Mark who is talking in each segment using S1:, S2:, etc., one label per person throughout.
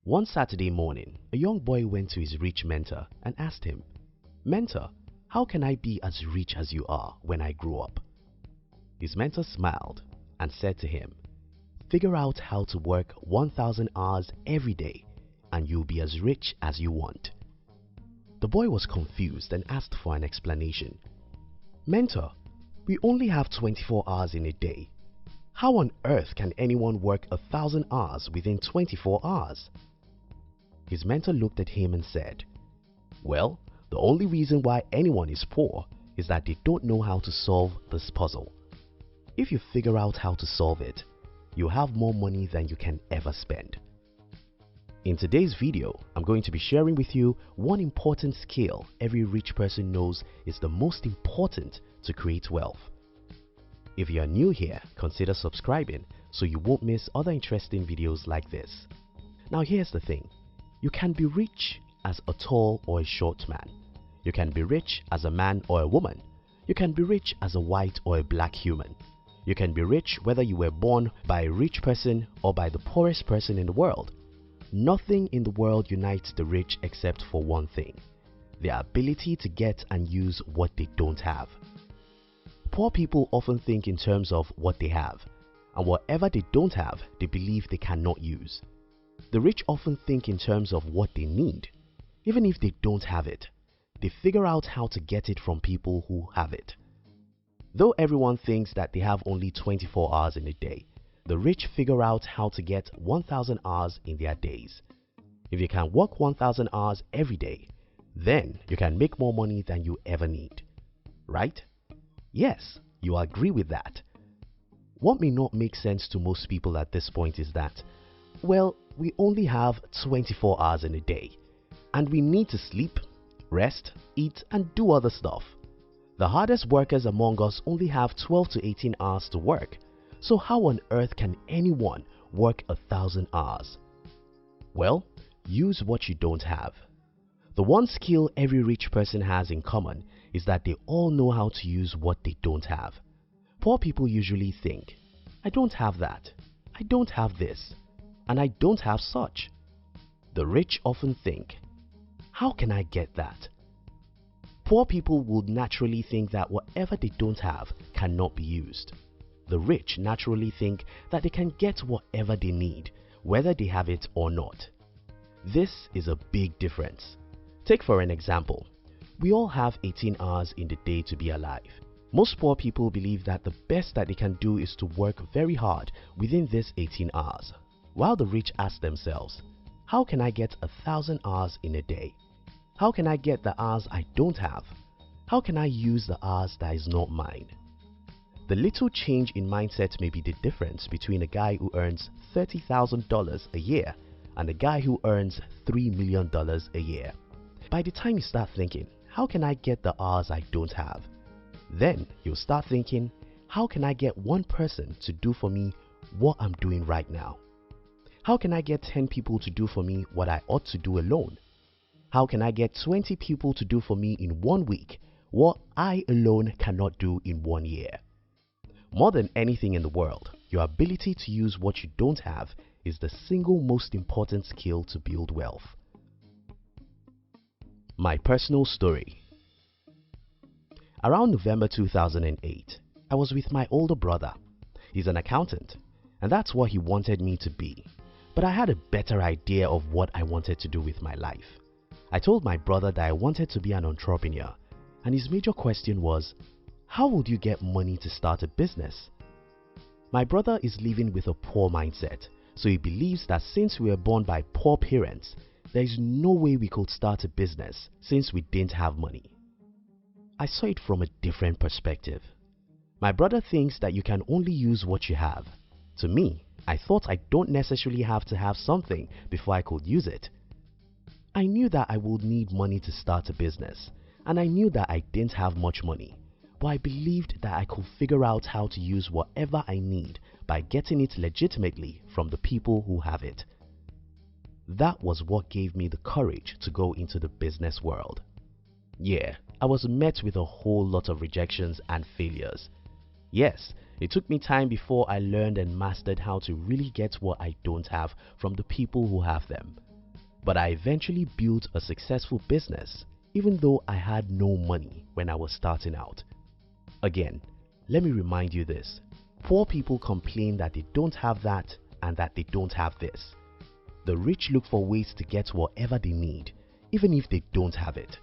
S1: One Saturday morning, a young boy went to his rich mentor and asked him, "Mentor, how can I be as rich as you are when I grow up?" His mentor smiled and said to him, "Figure out how to work 1,000 hours every day and you'll be as rich as you want." The boy was confused and asked for an explanation. "Mentor, we only have 24 hours in a day. How on earth can anyone work 1,000 hours within 24 hours? His mentor looked at him and said, "Well, the only reason why anyone is poor is that they don't know how to solve this puzzle. If you figure out how to solve it, you'll have more money than you can ever spend." In today's video, I'm going to be sharing with you one important skill every rich person knows is the most important to create wealth. If you are new here, consider subscribing so you won't miss other interesting videos like this. Now here's the thing, you can be rich as a tall or a short man. You can be rich as a man or a woman. You can be rich as a white or a black human. You can be rich whether you were born by a rich person or by the poorest person in the world. Nothing in the world unites the rich except for one thing: their ability to get and use what they don't have. Poor people often think in terms of what they have, and whatever they don't have, they believe they cannot use. The rich often think in terms of what they need. Even if they don't have it, they figure out how to get it from people who have it. Though everyone thinks that they have only 24 hours in a day, the rich figure out how to get 1,000 hours in their days. If you can work 1,000 hours every day, then you can make more money than you ever need. Right? Yes, you agree with that. What may not make sense to most people at this point is that, well, we only have 24 hours in a day, and we need to sleep, rest, eat, and do other stuff. The hardest workers among us only have 12 to 18 hours to work. So how on earth can anyone work 1,000 hours? Well, use what you don't have. The one skill every rich person has in common is that they all know how to use what they don't have. Poor people usually think, "I don't have that, I don't have this, and I don't have such." The rich often think, "How can I get that?" Poor people would naturally think that whatever they don't have cannot be used. The rich naturally think that they can get whatever they need, whether they have it or not. This is a big difference. Take for an example, we all have 18 hours in the day to be alive. Most poor people believe that the best that they can do is to work very hard within this 18 hours, while the rich ask themselves, "How can I get 1,000 hours in a day? How can I get the hours I don't have? How can I use the hours that is not mine?" The little change in mindset may be the difference between a guy who earns $30,000 a year and a guy who earns $3 million a year. By the time you start thinking, "How can I get the hours I don't have?" then you'll start thinking, "How can I get one person to do for me what I'm doing right now? How can I get 10 people to do for me what I ought to do alone? How can I get 20 people to do for me in 1 week what I alone cannot do in 1 year?" More than anything in the world, your ability to use what you don't have is the single most important skill to build wealth. My personal story. Around November 2008, I was with my older brother. He's an accountant, and that's what he wanted me to be. But I had a better idea of what I wanted to do with my life. I told my brother that I wanted to be an entrepreneur, and his major question was, "How would you get money to start a business?" My brother is living with a poor mindset, so he believes that since we were born by poor parents, there is no way we could start a business since we didn't have money. I saw it from a different perspective. My brother thinks that you can only use what you have. To me, I thought I don't necessarily have to have something before I could use it. I knew that I would need money to start a business, and I knew that I didn't have much money. But I believed that I could figure out how to use whatever I need by getting it legitimately from the people who have it. That was what gave me the courage to go into the business world. Yeah, I was met with a whole lot of rejections and failures. Yes, it took me time before I learned and mastered how to really get what I don't have from the people who have them. But I eventually built a successful business even though I had no money when I was starting out. Again, let me remind you this. Poor people complain that they don't have that and that they don't have this. The rich look for ways to get whatever they need, even if they don't have it.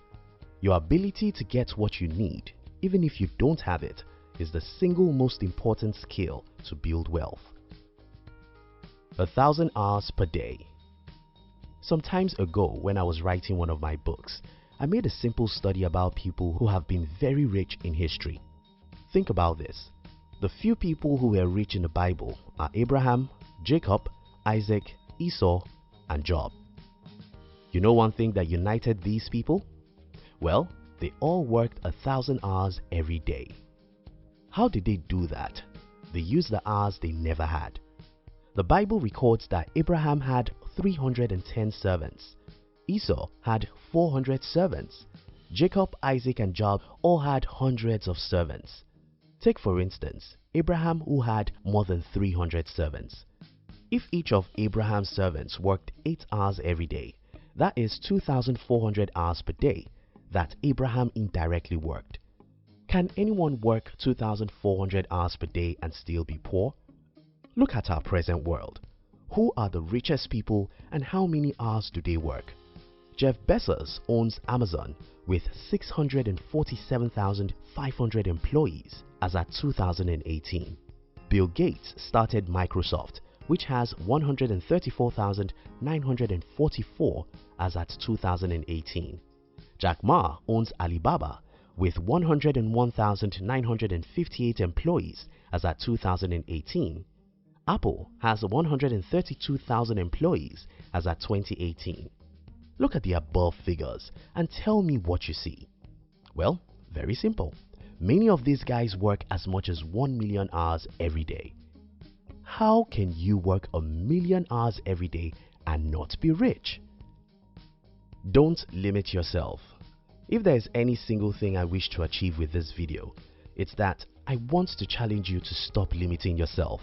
S1: Your ability to get what you need, even if you don't have it, is the single most important skill to build wealth. 1,000 hours per day. Some times ago, when I was writing one of my books, I made a simple study about people who have been very rich in history. Think about this. The few people who were rich in the Bible are Abraham, Jacob, Isaac, Esau, and Job. You know one thing that united these people? Well, they all worked 1,000 hours every day. How did they do that? They used the hours they never had. The Bible records that Abraham had 310 servants. Esau had 400 servants. Jacob, Isaac, and Job all had hundreds of servants. Take for instance, Abraham, who had more than 300 servants. If each of Abraham's servants worked 8 hours every day, that is 2,400 hours per day that Abraham indirectly worked. Can anyone work 2,400 hours per day and still be poor? Look at our present world. Who are the richest people and how many hours do they work? Jeff Bezos owns Amazon with 647,500 employees as at 2018. Bill Gates started Microsoft, which has 134,944 as at 2018. Jack Ma owns Alibaba with 101,958 employees as at 2018. Apple has 132,000 employees as at 2018. Look at the above figures and tell me what you see. Well, very simple. Many of these guys work as much as 1 million hours every day. How can you work 1 million hours every day and not be rich? Don't limit yourself. If there is any single thing I wish to achieve with this video, it's that I want to challenge you to stop limiting yourself.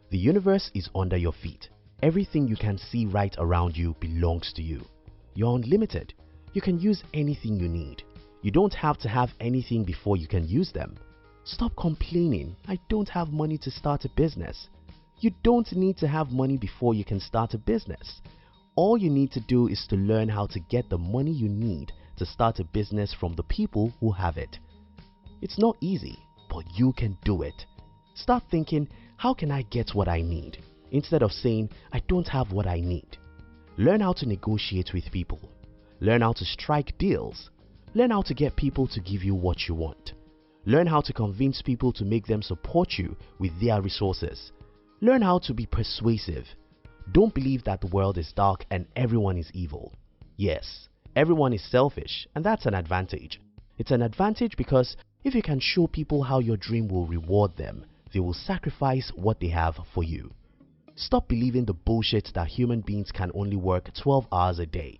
S1: The universe is under your feet. Everything you can see right around you belongs to you. You're unlimited. You can use anything you need. You don't have to have anything before you can use them. Stop complaining, I don't have money to start a business. You don't need to have money before you can start a business. All you need to do is to learn how to get the money you need to start a business from the people who have it. It's not easy, but you can do it. Start thinking, how can I get what I need? Instead of saying, I don't have what I need. Learn how to negotiate with people. Learn how to strike deals. Learn how to get people to give you what you want. Learn how to convince people to make them support you with their resources. Learn how to be persuasive. Don't believe that the world is dark and everyone is evil. Yes, everyone is selfish, and that's an advantage. It's an advantage because if you can show people how your dream will reward them, they will sacrifice what they have for you. Stop believing the bullshit that human beings can only work 12 hours a day.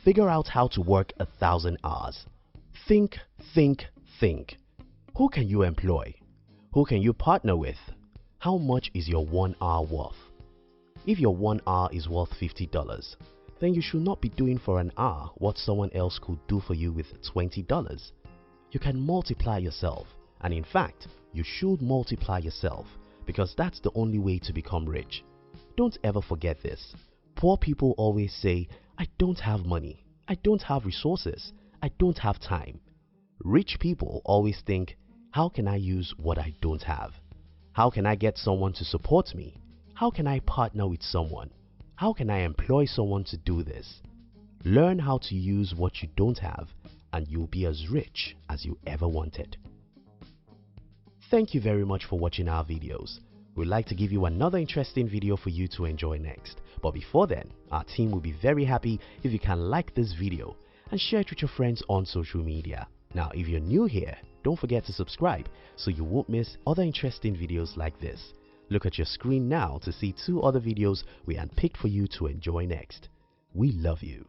S1: Figure out how to work 1,000 hours. Think, think, think. Who can you employ? Who can you partner with? How much is your 1 hour worth? If your 1 hour is worth $50, then you should not be doing for an hour what someone else could do for you with $20. You can multiply yourself, and in fact, you should multiply yourself because that's the only way to become rich. Don't ever forget this. Poor people always say, I don't have money, I don't have resources, I don't have time. Rich people always think, how can I use what I don't have? How can I get someone to support me? How can I partner with someone? How can I employ someone to do this? Learn how to use what you don't have and you'll be as rich as you ever wanted. Thank you very much for watching our videos. We'd like to give you another interesting video for you to enjoy next. But before then, our team will be very happy if you can like this video and share it with your friends on social media. Now, if you're new here, don't forget to subscribe so you won't miss other interesting videos like this. Look at your screen now to see 2 other videos we handpicked for you to enjoy next. We love you.